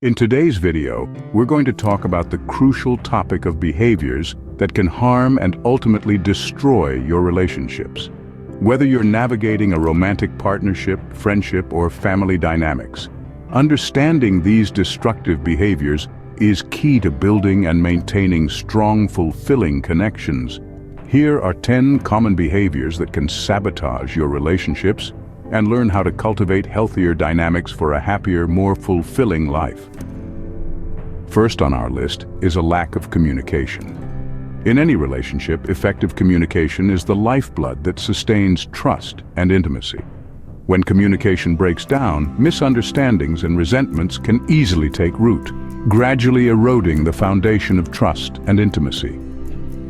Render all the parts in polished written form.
In today's video, we're going to talk about the crucial topic of behaviors that can harm and ultimately destroy your relationships. Whether you're navigating a romantic partnership, friendship, or family dynamics, understanding these destructive behaviors is key to building and maintaining strong, fulfilling connections. Here are 10 common behaviors that can sabotage your relationships and learn how to cultivate healthier dynamics for a happier, more fulfilling life. First on our list is a lack of communication. In any relationship, effective communication is the lifeblood that sustains trust and intimacy. When communication breaks down, misunderstandings and resentments can easily take root, gradually eroding the foundation of trust and intimacy.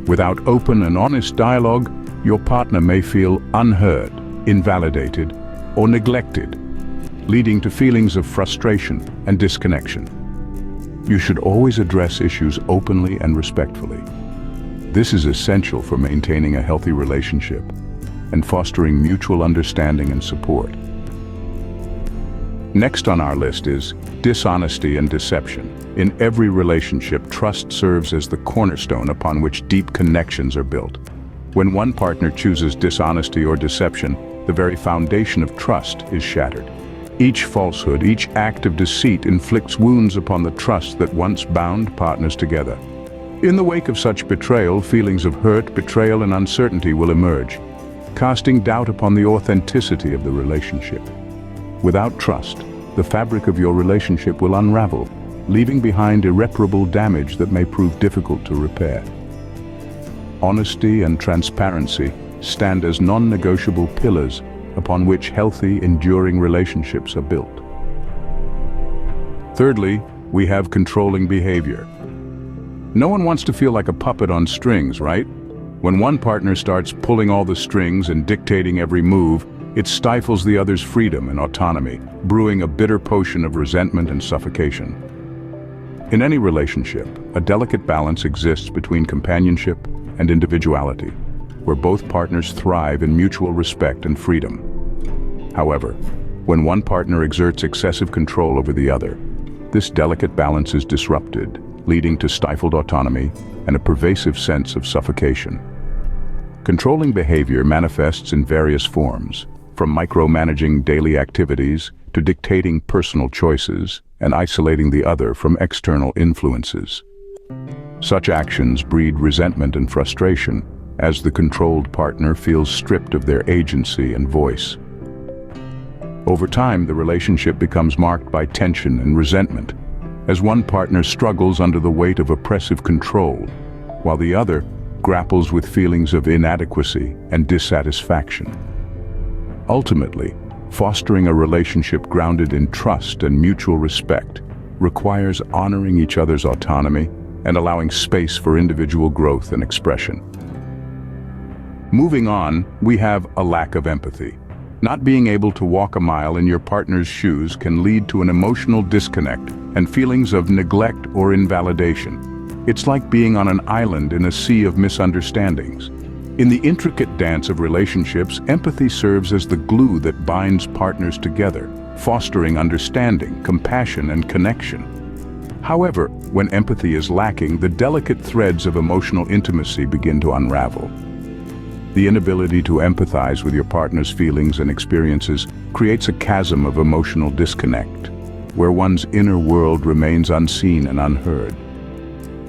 Without open and honest dialogue, your partner may feel unheard, invalidated, or neglected, leading to feelings of frustration and disconnection. You should always address issues openly and respectfully. This is essential for maintaining a healthy relationship and fostering mutual understanding and support. Next on our list is dishonesty and deception. In every relationship, trust serves as the cornerstone upon which deep connections are built. When one partner chooses dishonesty or deception, the very foundation of trust is shattered. Each falsehood, each act of deceit inflicts wounds upon the trust that once bound partners together. In the wake of such betrayal, feelings of hurt, betrayal, and uncertainty will emerge, casting doubt upon the authenticity of the relationship. Without trust, the fabric of your relationship will unravel, leaving behind irreparable damage that may prove difficult to repair. Honesty and transparency stand as non-negotiable pillars upon which healthy, enduring relationships are built. Thirdly, we have controlling behavior. No one wants to feel like a puppet on strings, right? When one partner starts pulling all the strings and dictating every move, it stifles the other's freedom and autonomy, brewing a bitter potion of resentment and suffocation. In any relationship, a delicate balance exists between companionship and individuality, where both partners thrive in mutual respect and freedom. However, when one partner exerts excessive control over the other, this delicate balance is disrupted, leading to stifled autonomy and a pervasive sense of suffocation. Controlling behavior manifests in various forms, from micromanaging daily activities to dictating personal choices and isolating the other from external influences. Such actions breed resentment and frustration, as the controlled partner feels stripped of their agency and voice. Over time, the relationship becomes marked by tension and resentment, as one partner struggles under the weight of oppressive control, while the other grapples with feelings of inadequacy and dissatisfaction. Ultimately, fostering a relationship grounded in trust and mutual respect requires honoring each other's autonomy and allowing space for individual growth and expression. Moving on, we have a lack of empathy. Not being able to walk a mile in your partner's shoes can lead to an emotional disconnect and feelings of neglect or invalidation. It's like being on an island in a sea of misunderstandings. In the intricate dance of relationships, empathy serves as the glue that binds partners together, fostering understanding, compassion, and connection. However, when empathy is lacking, the delicate threads of emotional intimacy begin to unravel. The inability to empathize with your partner's feelings and experiences creates a chasm of emotional disconnect, where one's inner world remains unseen and unheard.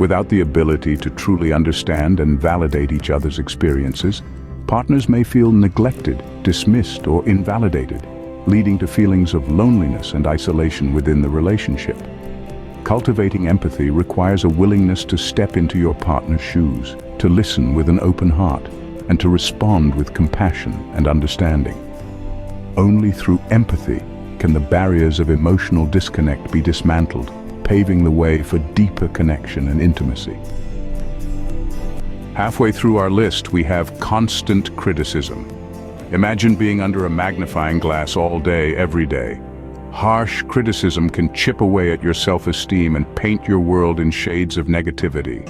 Without the ability to truly understand and validate each other's experiences, partners may feel neglected, dismissed, or invalidated, leading to feelings of loneliness and isolation within the relationship. Cultivating empathy requires a willingness to step into your partner's shoes, to listen with an open heart, and to respond with compassion and understanding. Only through empathy can the barriers of emotional disconnect be dismantled, paving the way for deeper connection and intimacy. Halfway through our list, we have constant criticism. Imagine being under a magnifying glass all day, every day. Harsh criticism can chip away at your self-esteem and paint your world in shades of negativity.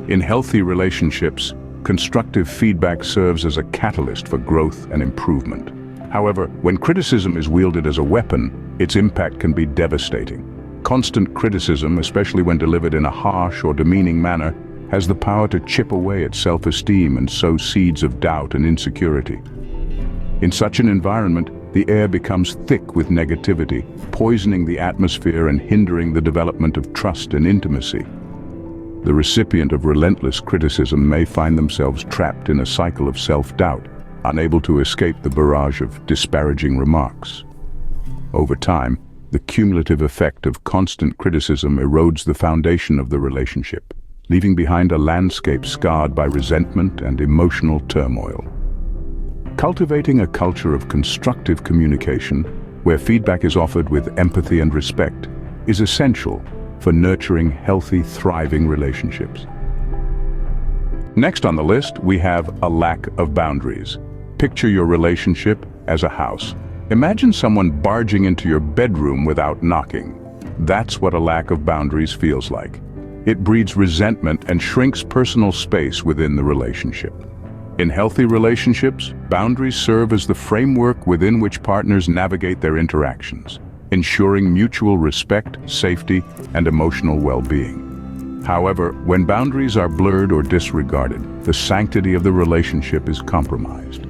In healthy relationships, constructive feedback serves as a catalyst for growth and improvement. However, when criticism is wielded as a weapon, its impact can be devastating. Constant criticism, especially when delivered in a harsh or demeaning manner, has the power to chip away at self-esteem and sow seeds of doubt and insecurity. In such an environment, the air becomes thick with negativity, poisoning the atmosphere and hindering the development of trust and intimacy. The recipient of relentless criticism may find themselves trapped in a cycle of self-doubt, unable to escape the barrage of disparaging remarks. Over time, the cumulative effect of constant criticism erodes the foundation of the relationship, leaving behind a landscape scarred by resentment and emotional turmoil. Cultivating a culture of constructive communication, where feedback is offered with empathy and respect, is essential for nurturing healthy, thriving relationships. Next on the list, we have a lack of boundaries. Picture your relationship as a house. Imagine someone barging into your bedroom without knocking. That's what a lack of boundaries feels like. It breeds resentment and shrinks personal space within the relationship. In healthy relationships, boundaries serve as the framework within which partners navigate their interactions, ensuring mutual respect, safety, and emotional well-being. However, when boundaries are blurred or disregarded, the sanctity of the relationship is compromised.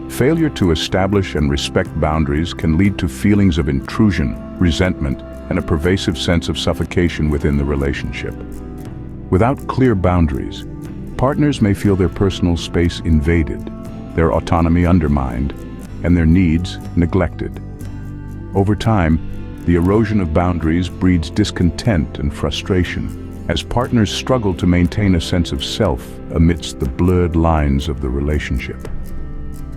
Failure to establish and respect boundaries can lead to feelings of intrusion, resentment, and a pervasive sense of suffocation within the relationship. Without clear boundaries, partners may feel their personal space invaded, their autonomy undermined, and their needs neglected. Over time, the erosion of boundaries breeds discontent and frustration, as partners struggle to maintain a sense of self amidst the blurred lines of the relationship.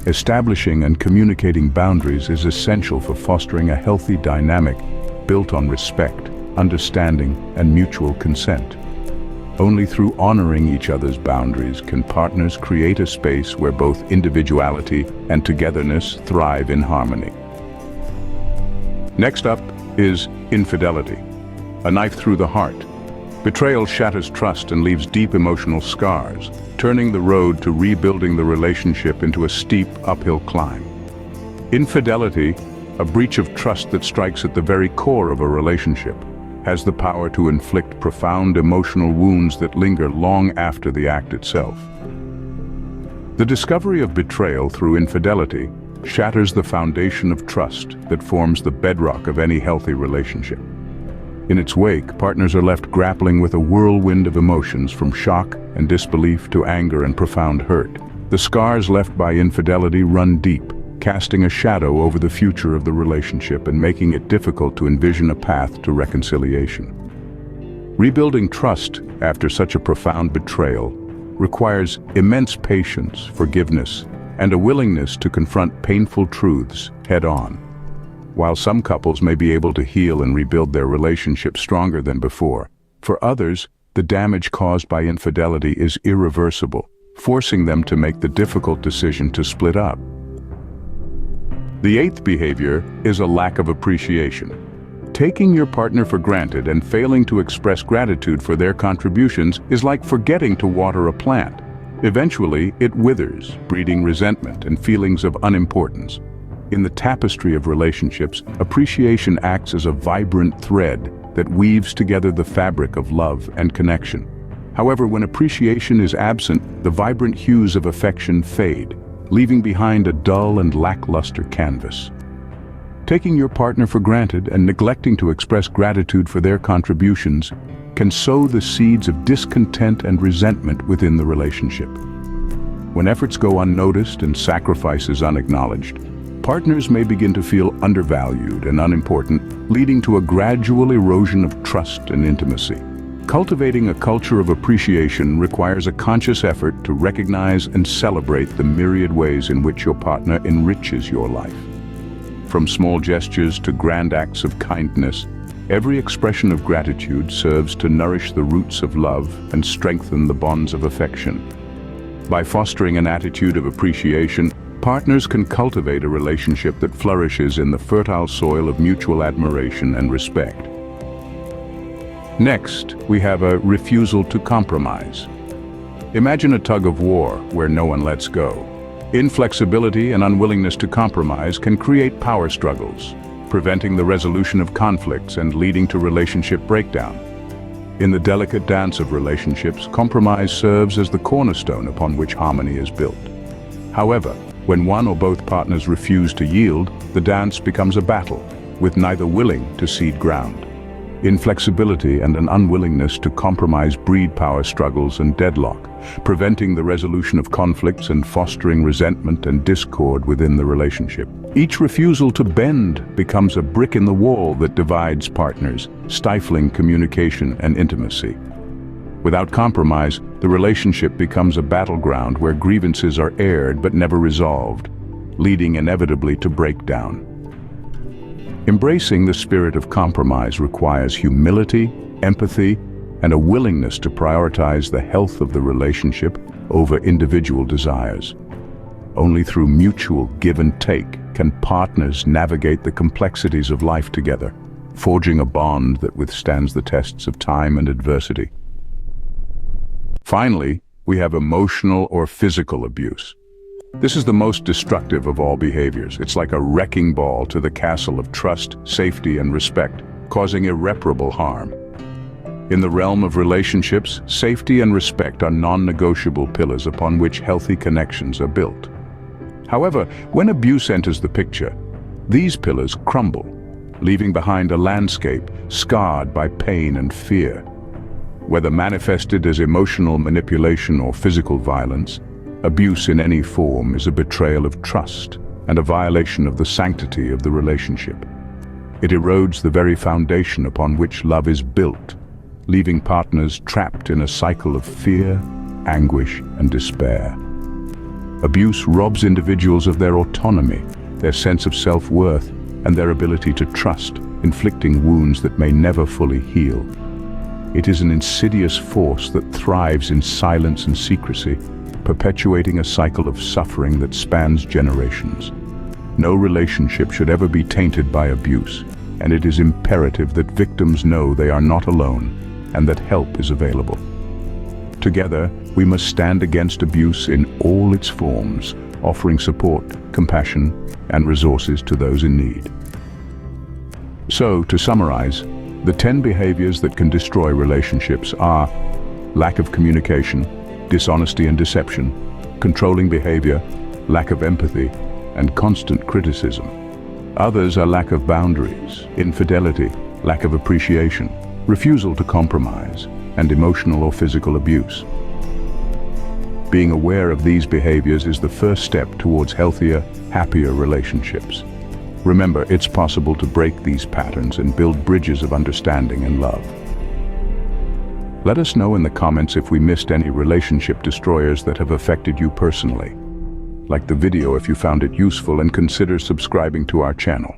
Establishing and communicating boundaries is essential for fostering a healthy dynamic built on respect, understanding, and mutual consent. Only through honoring each other's boundaries can partners create a space where both individuality and togetherness thrive in harmony. Next up is infidelity, a knife through the heart. Betrayal shatters trust and leaves deep emotional scars, turning the road to rebuilding the relationship into a steep uphill climb. Infidelity, a breach of trust that strikes at the very core of a relationship, has the power to inflict profound emotional wounds that linger long after the act itself. The discovery of betrayal through infidelity shatters the foundation of trust that forms the bedrock of any healthy relationship. In its wake, partners are left grappling with a whirlwind of emotions, from shock and disbelief to anger and profound hurt. The scars left by infidelity run deep, casting a shadow over the future of the relationship and making it difficult to envision a path to reconciliation. Rebuilding trust after such a profound betrayal requires immense patience, forgiveness, and a willingness to confront painful truths head-on. While some couples may be able to heal and rebuild their relationship stronger than before, for others, the damage caused by infidelity is irreversible, forcing them to make the difficult decision to split up. The eighth behavior is a lack of appreciation. Taking your partner for granted and failing to express gratitude for their contributions is like forgetting to water a plant. Eventually, it withers, breeding resentment and feelings of unimportance. In the tapestry of relationships, appreciation acts as a vibrant thread that weaves together the fabric of love and connection. However, when appreciation is absent, the vibrant hues of affection fade, leaving behind a dull and lackluster canvas. Taking your partner for granted and neglecting to express gratitude for their contributions can sow the seeds of discontent and resentment within the relationship. When efforts go unnoticed and sacrifices unacknowledged, partners may begin to feel undervalued and unimportant, leading to a gradual erosion of trust and intimacy. Cultivating a culture of appreciation requires a conscious effort to recognize and celebrate the myriad ways in which your partner enriches your life. From small gestures to grand acts of kindness, every expression of gratitude serves to nourish the roots of love and strengthen the bonds of affection. By fostering an attitude of appreciation, partners can cultivate a relationship that flourishes in the fertile soil of mutual admiration and respect. Next, we have a refusal to compromise. Imagine a tug of war where no one lets go. Inflexibility and unwillingness to compromise can create power struggles. preventing the resolution of conflicts and leading to relationship breakdown. In the delicate dance of relationships, compromise serves as the cornerstone upon which harmony is built. However, when one or both partners refuse to yield, the dance becomes a battle, with neither willing to cede ground. Inflexibility and an unwillingness to compromise breed power struggles and deadlock, preventing the resolution of conflicts and fostering resentment and discord within the relationship. Each refusal to bend becomes a brick in the wall that divides partners, stifling communication and intimacy. Without compromise, the relationship becomes a battleground where grievances are aired but never resolved, leading inevitably to breakdown. Embracing the spirit of compromise requires humility, empathy, and a willingness to prioritize the health of the relationship over individual desires. Only through mutual give and take can partners navigate the complexities of life together, forging a bond that withstands the tests of time and adversity. Finally, we have emotional or physical abuse. This is the most destructive of all behaviors. It's like a wrecking ball to the castle of trust, safety, and respect, causing irreparable harm. In the realm of relationships, safety and respect are non-negotiable pillars upon which healthy connections are built. However, when abuse enters the picture, these pillars crumble, leaving behind a landscape scarred by pain and fear. Whether manifested as emotional manipulation or physical violence, abuse in any form is a betrayal of trust and a violation of the sanctity of the relationship. It erodes the very foundation upon which love is built, leaving partners trapped in a cycle of fear, anguish, and despair. Abuse robs individuals of their autonomy, their sense of self-worth, and their ability to trust, inflicting wounds that may never fully heal. It is an insidious force that thrives in silence and secrecy, perpetuating a cycle of suffering that spans generations. No relationship should ever be tainted by abuse, and it is imperative that victims know they are not alone and that help is available. Together, we must stand against abuse in all its forms, offering support, compassion, and resources to those in need. So, to summarize, the 10 behaviors that can destroy relationships are lack of communication, dishonesty and deception, controlling behavior, lack of empathy, and constant criticism. Others are lack of boundaries, infidelity, lack of appreciation, refusal to compromise, and emotional or physical abuse. Being aware of these behaviors is the first step towards healthier, happier relationships. Remember, it's possible to break these patterns and build bridges of understanding and love. Let us know in the comments if we missed any relationship destroyers that have affected you personally. Like the video if you found it useful and consider subscribing to our channel.